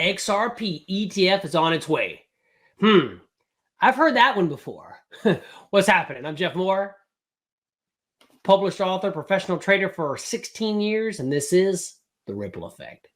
XRP ETF is on its way. I've heard that one before. What's happening? I'm Jeff Moore, published author, professional trader for 16 years, and this is The Ripple Effect.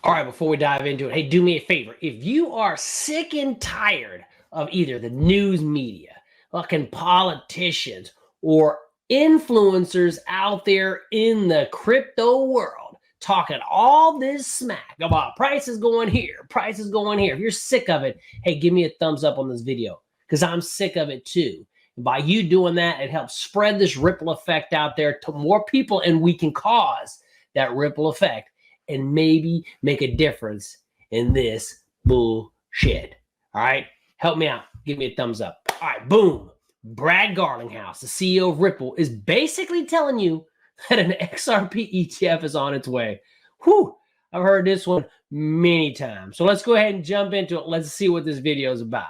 All right, before we dive into it, hey, do me a favor. If you are sick and tired of either the news media, fucking politicians, or influencers out there in the crypto world talking all this smack about prices going here, prices going here, if you're sick of it, hey, give me a thumbs up on this video because I'm sick of it too. And by you doing that, it helps spread this ripple effect out there to more people, and we can cause that ripple effect and maybe make a difference in this bullshit. All right? Help me out. Give me a thumbs up. All right, boom. Garlinghouse, the CEO of Ripple, is basically telling you that an XRP ETF is on its way. Whew, I've heard this one many times. So let's go ahead and jump into it. Let's see what this video is about.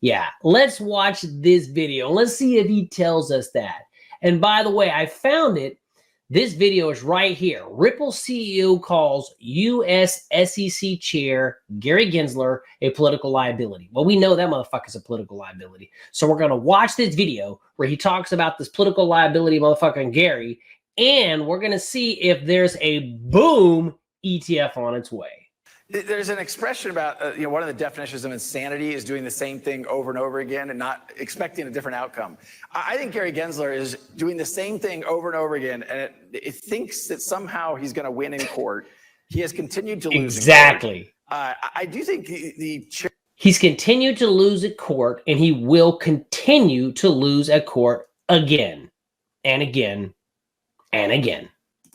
Yeah, let's watch this video. Let's see if he tells us that. And by the way, I found it. This video is right here. Ripple CEO calls U.S. SEC Chair Gary Geinsler a political liability. Well, we know that motherfucker's a political liability. So we're going to watch this video where he talks about this political liability motherfucking Gary, and we're going to see if there's a boom ETF on its way. There's an expression about, one of the definitions of insanity is doing the same thing over and over again and not expecting a different outcome. I think Gary Geinsler is doing the same thing over and over again, and it thinks that somehow he's going to win in court. He has continued to lose. Exactly. I do think he's continued to lose at court, and he will continue to lose at court again and again and again.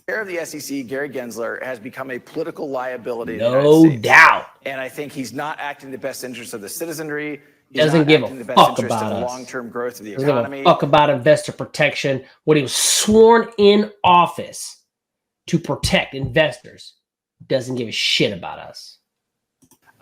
Chair of the SEC, Gary Geinsler, has become a political liability. No doubt. And I think he's not acting in the best interest of the citizenry. He doesn't give a fuck about us. Long-term growth of the economy. economy. Doesn't give a fuck about investor protection. When he was sworn in office to protect investors, doesn't give a shit about us.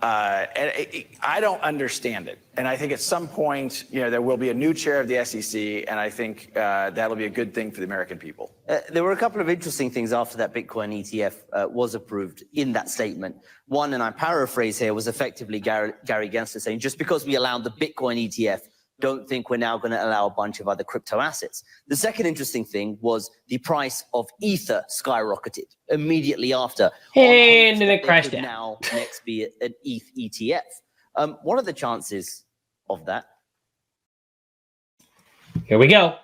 And I don't understand it. And I think at some point, there will be a new chair of the SEC, and I think that'll be a good thing for the American people. There were a couple of interesting things after that Bitcoin ETF was approved in that statement. One, and I paraphrase here, was effectively Gary Gensler saying, just because we allowed the Bitcoin ETF, don't think we're now going to allow a bunch of other crypto assets. The second interesting thing was the price of Ether skyrocketed immediately after. And then it crashed down. Now next be an ETH ETF. What are the chances of that? Here we go.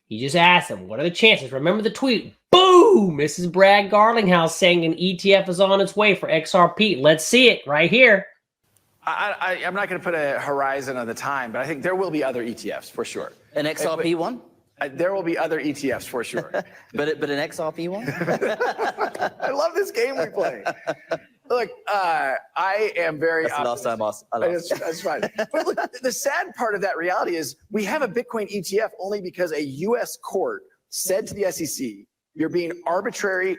You just asked him, what are the chances? Remember the tweet. Boom! This is Garlinghouse saying an ETF is on its way for XRP. Let's see it right here. I'm not going to put a horizon on the time, but I think there will be other ETFs for sure. An XRP one? There will be other ETFs for sure. but an XRP one? I love this game we play. Look, I am very. That's the last time I lost. That's fine. But look, the sad part of that reality is we have a Bitcoin ETF only because a U.S. court said to the SEC, "You're being arbitrary."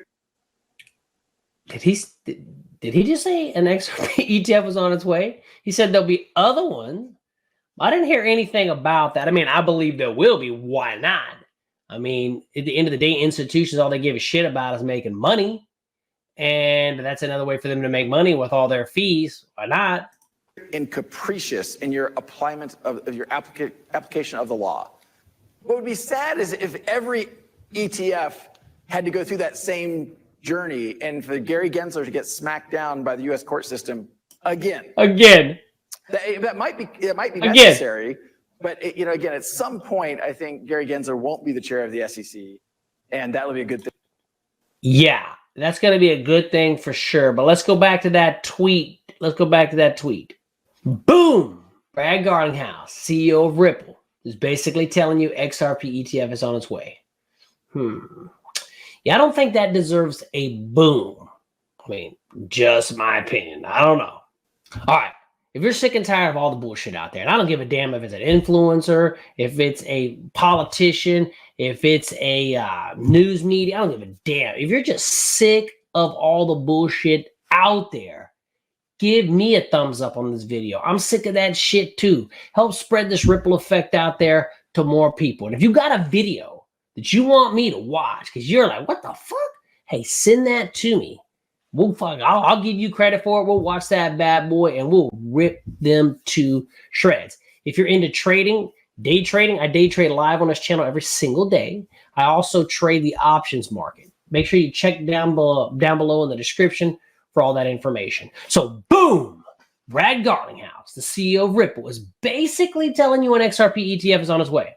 Did he just say an XRP ETF was on its way? He said there'll be other ones. I didn't hear anything about that. I mean, I believe there will be. Why not? I mean, at the end of the day, institutions, all they give a shit about is making money. And that's another way for them to make money with all their fees. Why not? And capricious in your your application of the law. What would be sad is if every ETF had to go through that same journey and for Gary Gensler to get smacked down by the U.S. court system again. That might be necessary, but again, at some point, I think Gary Gensler won't be the chair of the SEC, and that will be a good thing. Yeah, that's going to be a good thing for sure. But let's go back to that tweet. Boom! Brad Garlinghouse, CEO of Ripple, is basically telling you XRP ETF is on its way. Yeah, I don't think that deserves a boom. I mean, just my opinion. I don't know. All right. If you're sick and tired of all the bullshit out there, and I don't give a damn if it's an influencer, if it's a politician, if it's a news media, I don't give a damn. If you're just sick of all the bullshit out there, give me a thumbs up on this video. I'm sick of that shit too. Help spread this ripple effect out there to more people. And if you got a video that you want me to watch because you're like, what the fuck? Hey, send that to me. I'll give you credit for it. We'll watch that bad boy and we'll rip them to shreds. If you're into trading, day trading, I day trade live on this channel every single day. I also trade the options market. Make sure you check down below in the description for all that information. So boom, Brad Garlinghouse, the CEO of Ripple, is basically telling you an XRP ETF is on its way.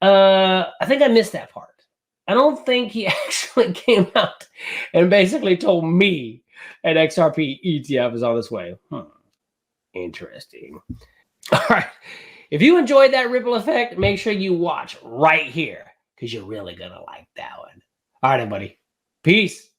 I think I missed that part. I don't think he actually came out and basically told me an XRP ETF is on its way. Interesting. All right. If you enjoyed that ripple effect, make sure you watch right here because you're really going to like that one. All right, everybody. Peace.